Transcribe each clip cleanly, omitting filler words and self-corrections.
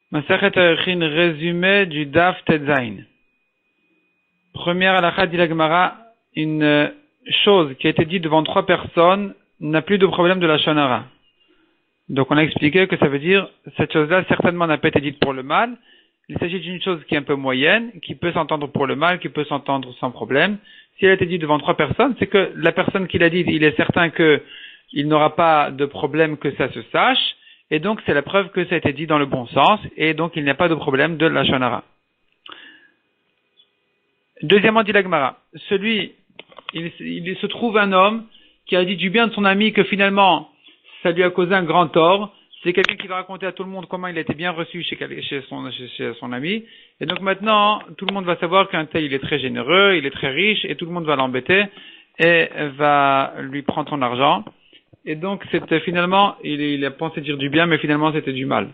Masachet Arichin, résumé du Daf Tetzain. Première halakha dit la Gemara, une chose qui a été dite devant 3 personnes n'a plus de problème de la lashon hara. Donc on a expliqué que ça veut dire, cette chose-là certainement n'a pas été dite pour le mal. Il s'agit d'une chose qui est un peu moyenne, qui peut s'entendre pour le mal, qui peut s'entendre sans problème. Si elle a été dite devant 3 personnes, c'est que la personne qui l'a dit, il est certain que il n'aura pas de problème que ça se sache. Et donc, c'est la preuve que ça a été dit dans le bon sens, et donc il n'y a pas de problème de la lashon hara. Deuxièmement, dit la Gemara, il se trouve un homme qui a dit du bien de son ami que finalement, ça lui a causé un grand tort. C'est quelqu'un qui va raconter à tout le monde comment il a été bien reçu chez son ami. Et donc maintenant, tout le monde va savoir qu'un tel, il est très généreux, il est très riche, et tout le monde va l'embêter, et va lui prendre son argent. Et donc, c'était finalement, il a pensé dire du bien, mais finalement, c'était du mal.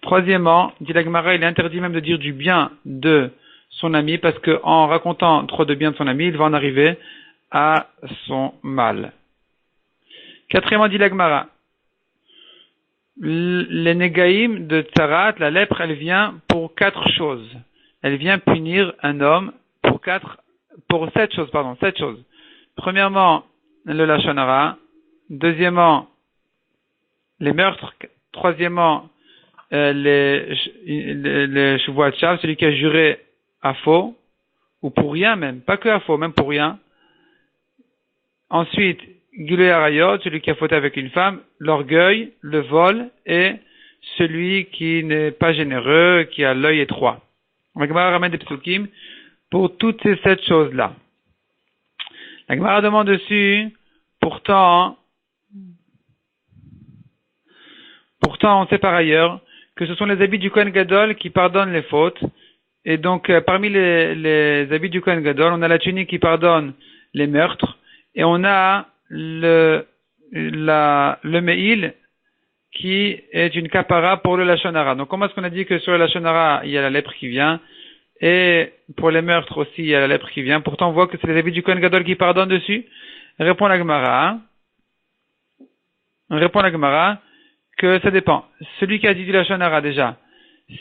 Troisièmement, dit la Gemara, il est interdit même de dire du bien de son ami, parce que en racontant trop de bien de son ami, il va en arriver à son mal. Quatrièmement, dit la Gemara, les négaïm de Tsarat, la lèpre, elle vient pour 4 choses. Elle vient punir un homme pour 7 choses. Premièrement, le lashon hara. Deuxièmement, les meurtres. Troisièmement, les shuvuat shav, celui qui a juré à faux, ou pour rien même, pas que à faux, même pour rien. Ensuite, gilui arayot, celui qui a fauté avec une femme, l'orgueil, le vol, et celui qui n'est pas généreux, qui a l'œil étroit. La Gemara ramène des psukim pour toutes ces 7 choses-là. La Gemara demande dessus, pourtant, on sait par ailleurs que ce sont les habits du Kohen Gadol qui pardonnent les fautes. Et donc, parmi les habits du Kohen Gadol, on a la tunique qui pardonne les meurtres, et on a le me'il qui est une kapara pour le lashon hara. Donc, comment est-ce qu'on a dit que sur le lashon hara, il y a la lèpre qui vient, et pour les meurtres aussi, il y a la lèpre qui vient. Pourtant, on voit que c'est les habits du Kohen Gadol qui pardonnent dessus. Répond la Gemara que ça dépend. Celui qui a dit du lashon hara déjà,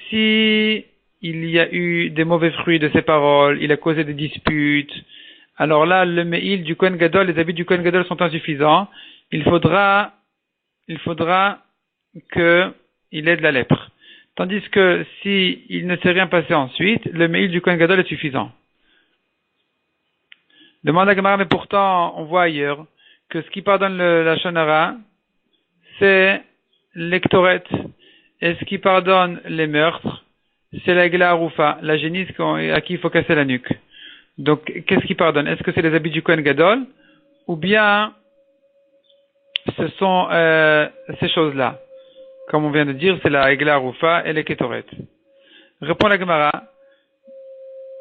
si il y a eu des mauvais fruits de ses paroles, il a causé des disputes, alors là, le me'il du Kohen Gadol, les habits du Kohen Gadol sont insuffisants. Il faudra que il ait de la lèpre. Tandis que si il ne s'est rien passé ensuite, le me'il du Kohen Gadol est suffisant. Demande à Gemara, mais pourtant, on voit ailleurs que ce qui pardonne le lashon hara, c'est l'ektoret. Et ce qui pardonne les meurtres, c'est la gla arufa, la génisse à qui il faut casser la nuque. Donc, qu'est-ce qui pardonne? Est-ce que c'est les habits du Kohen Gadol? Ou bien, ce sont ces choses-là? Comme on vient de dire, c'est la gla arufa et les ketoret. Répond la Gemara.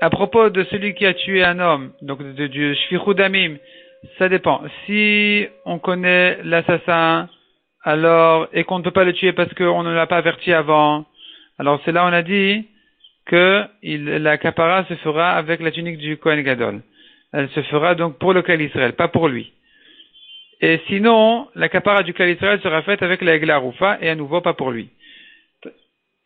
À propos de celui qui a tué un homme, donc du shfichut damim, ça dépend. Si on connaît l'assassin, alors, et qu'on ne peut pas le tuer parce qu'on ne l'a pas averti avant, alors c'est là on a dit que la kapara se fera avec la tunique du Kohen Gadol. Elle se fera donc pour le Klal Israël, pas pour lui. Et sinon, la kapara du Klal Israël sera faite avec la Egla Arufa, et à nouveau pas pour lui.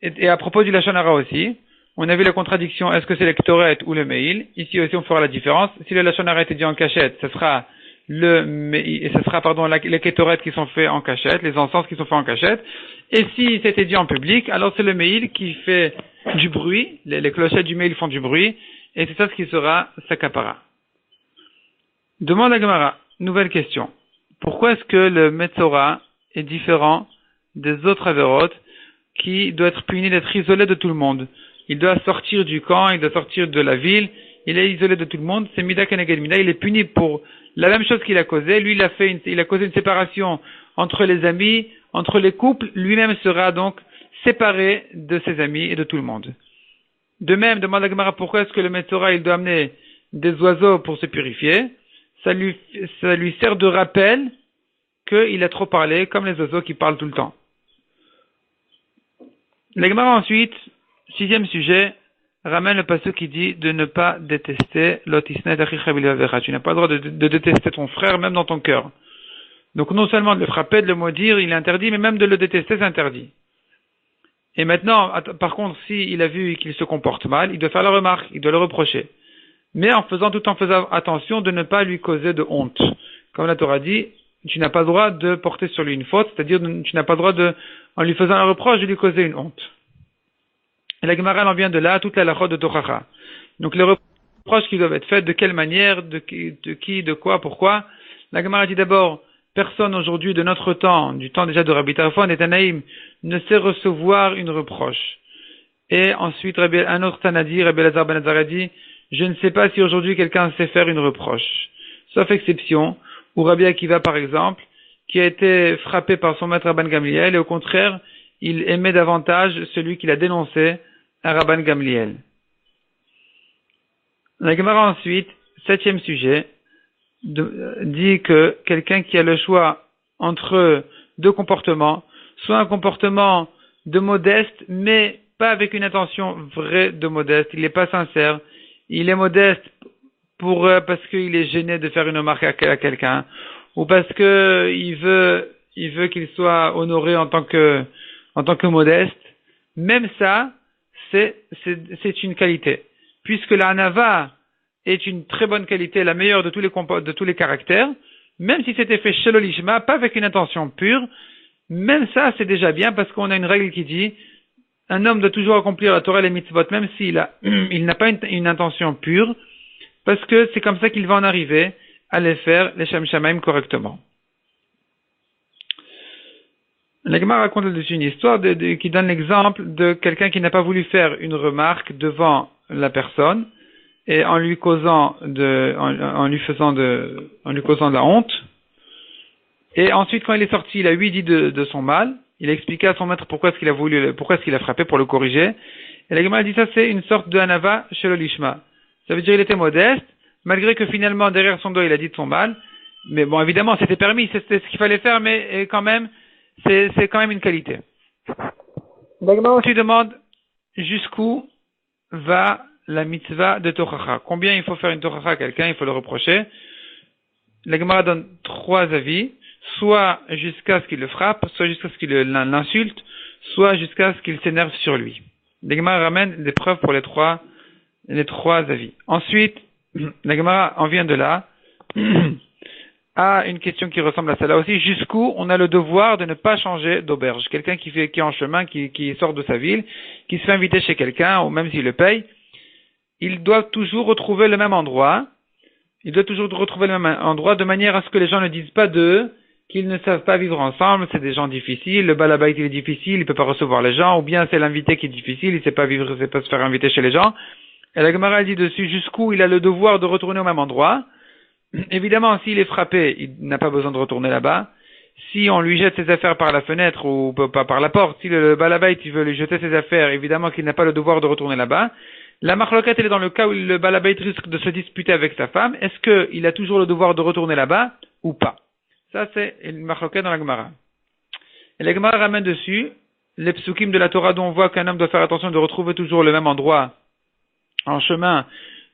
Et à propos du lashon hara aussi, on a vu la contradiction, est-ce que c'est l'ektoret ou le me'il? Ici aussi on fera la différence. Si le lashon hara était dit en cachette, ce sera les ketoret qui sont faits en cachette, les encens qui sont faits en cachette. Et si c'était dit en public, alors c'est le me'il qui fait du bruit, les clochettes du me'il font du bruit, et c'est ça ce qui sera sa kapara. Demande à Gemara, nouvelle question. Pourquoi est-ce que le metzora est différent des autres avérotes qui doit être puni d'être isolé de tout le monde? Il doit sortir du camp, il doit sortir de la ville, il est isolé de tout le monde, c'est mida keneged mida, il est puni pour la même chose qu'il a causé. Lui, il a causé une séparation entre les amis, entre les couples, lui-même sera donc séparé de ses amis et de tout le monde. De même, demande à Gemara, pourquoi est-ce que le metzora, il doit amener des oiseaux pour se purifier? Ça lui sert de rappel qu'il a trop parlé, comme les oiseaux qui parlent tout le temps. La Gemara ensuite, 6e sujet, ramène le passage qui dit de ne pas détester l'otisnet achicha bilvavecha. Tu n'as pas le droit de détester ton frère, même dans ton cœur. Donc non seulement de le frapper, de le maudire, il est interdit, mais même de le détester, c'est interdit. Et maintenant, par contre, s'il a vu qu'il se comporte mal, il doit faire la remarque, il doit le reprocher. Mais tout en faisant attention de ne pas lui causer de honte. Comme la Torah dit, tu n'as pas le droit de porter sur lui une faute, c'est-à-dire tu n'as pas le droit en lui faisant un reproche, de lui causer une honte. Et la Gemara en vient de là, toute la halachot de Tochacha. Donc les reproches qui doivent être faits, de quelle manière, de qui, de quoi, pourquoi. La Gemara dit d'abord, personne aujourd'hui de notre temps, du temps déjà de Rabbi Tarfon et Tanaïm, ne sait recevoir une reproche. Et ensuite, un autre Tana dit, Rabbi Elazar ben Azar a dit, je ne sais pas si aujourd'hui quelqu'un sait faire une reproche. Sauf exception, ou Rabbi Akiva par exemple, qui a été frappé par son maître Rabban Gamliel, et au contraire, il aimait davantage celui qui l'a dénoncé à Rabban Gamliel. La Gemara ensuite, 7e sujet, dit que quelqu'un qui a le choix entre deux comportements, soit un comportement de modeste, mais pas avec une intention vraie de modeste, il n'est pas sincère, il est modeste parce qu'il est gêné de faire une remarque à quelqu'un, ou parce que il veut qu'il soit honoré en tant que modeste, même ça, c'est une qualité. Puisque la hanava est une très bonne qualité, la meilleure de tous les caractères, même si c'était fait chez l'olishma, pas avec une intention pure, même ça, c'est déjà bien, parce qu'on a une règle qui dit, un homme doit toujours accomplir la Torah et les mitzvot, même il n'a pas une intention pure, parce que c'est comme ça qu'il va en arriver à les faire, les Shem Shamaim, correctement. La Gemara raconte là-dessus une histoire qui donne l'exemple de quelqu'un qui n'a pas voulu faire une remarque devant la personne, et en lui causant de la honte. Et ensuite, quand il est sorti, il a dit de son mal. Il a expliqué à son maître pourquoi est-ce qu'il a frappé pour le corriger. Et la Gemara dit ça, c'est une sorte de hanava chez l'olishma. Ça veut dire qu'il était modeste, malgré que finalement, derrière son dos, il a dit de son mal. Mais bon, évidemment, c'était permis, c'était ce qu'il fallait faire, mais quand même, c'est quand même une qualité. La Gemara aussi demande jusqu'où va la mitzvah de Tochacha. Combien il faut faire une Tochacha à quelqu'un, il faut le reprocher. La Gemara donne 3 avis, soit jusqu'à ce qu'il le frappe, soit jusqu'à ce qu'il l'insulte, soit jusqu'à ce qu'il s'énerve sur lui. La Gemara ramène des preuves pour les trois avis. Ensuite, la Gemara en vient de là à une question qui ressemble à celle-là aussi, jusqu'où on a le devoir de ne pas changer d'auberge. Quelqu'un qui est en chemin, qui sort de sa ville, qui se fait inviter chez quelqu'un, ou même s'il le paye, il doit toujours retrouver le même endroit. De manière à ce que les gens ne disent pas d'eux, qu'ils ne savent pas vivre ensemble, c'est des gens difficiles, le balabait il est difficile, il peut pas recevoir les gens, ou bien c'est l'invité qui est difficile, il sait pas se faire inviter chez les gens. Et la Gemara dit dessus jusqu'où il a le devoir de retourner au même endroit. Évidemment, s'il est frappé, il n'a pas besoin de retourner là-bas. Si on lui jette ses affaires par la fenêtre ou pas par la porte, si le balabait il veut lui jeter ses affaires, évidemment qu'il n'a pas le devoir de retourner là-bas. La marloquette, elle est dans le cas où le balabait risque de se disputer avec sa femme. Est-ce qu'il a toujours le devoir de retourner là-bas ou pas? Ça, c'est une marloquette dans la Gemara. Et la Gemara ramène dessus les psukim de la Torah dont on voit qu'un homme doit faire attention de retrouver toujours le même endroit en chemin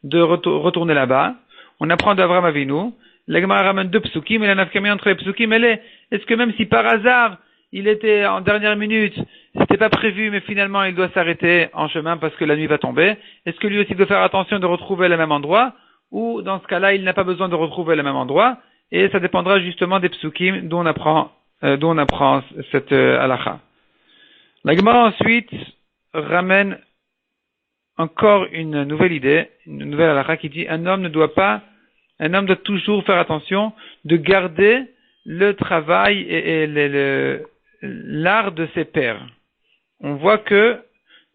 de retourner là-bas. On apprend d'Avraham Avinu. La Gemara ramène 2 psukim et la nafkami entre les psukim, est-ce que même si par hasard il était en dernière minute, c'était pas prévu, mais finalement il doit s'arrêter en chemin parce que la nuit va tomber, est-ce que lui aussi doit faire attention de retrouver le même endroit, ou dans ce cas-là il n'a pas besoin de retrouver le même endroit, et ça dépendra justement des psukim d'où on apprend cette halakha. La Gemara ensuite ramène encore une nouvelle idée, une nouvelle halakha qui dit un homme doit toujours faire attention de garder le travail et l'art de ses pères. On voit que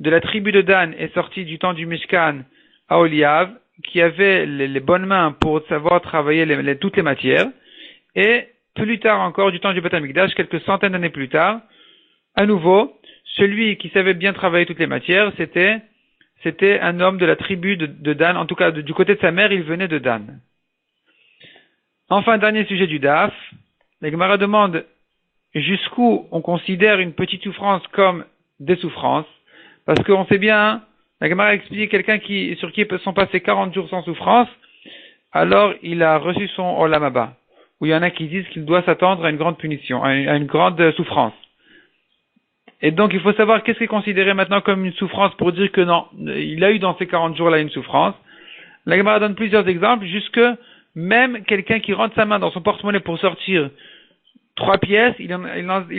de la tribu de Dan est sorti du temps du Mishkan à Oliav, qui avait les bonnes mains pour savoir travailler toutes les matières, et plus tard encore, du temps du Beth Amikdash, quelques centaines d'années plus tard, à nouveau, celui qui savait bien travailler toutes les matières, c'était un homme de la tribu de Dan, en tout cas du côté de sa mère, il venait de Dan. Enfin, dernier sujet du DAF, la Gemara demande jusqu'où on considère une petite souffrance comme des souffrances, parce qu'on sait bien, la Gemara explique quelqu'un sur qui sont passés 40 jours sans souffrance, alors il a reçu son Olam Haba, où il y en a qui disent qu'il doit s'attendre à une grande punition, à une grande souffrance. Et donc, il faut savoir qu'est-ce qui est considéré maintenant comme une souffrance pour dire que non, il a eu dans ces 40 jours-là une souffrance. La Gemara donne plusieurs exemples, jusque même quelqu'un qui rentre sa main dans son porte-monnaie pour sortir 3 pièces, il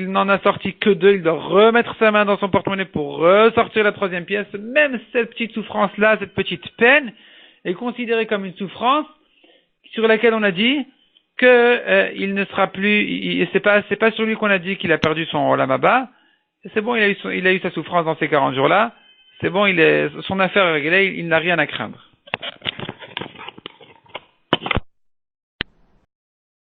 n'en a sorti que 2, il doit remettre sa main dans son porte-monnaie pour ressortir la 3e pièce. Même cette petite souffrance-là, cette petite peine, est considérée comme une souffrance sur laquelle on a dit que il ne sera plus, c'est pas sur lui qu'on a dit qu'il a perdu son lamaba. C'est bon, il a eu sa souffrance dans ces 40 jours-là. C'est bon, son affaire est réglée, il n'a rien à craindre.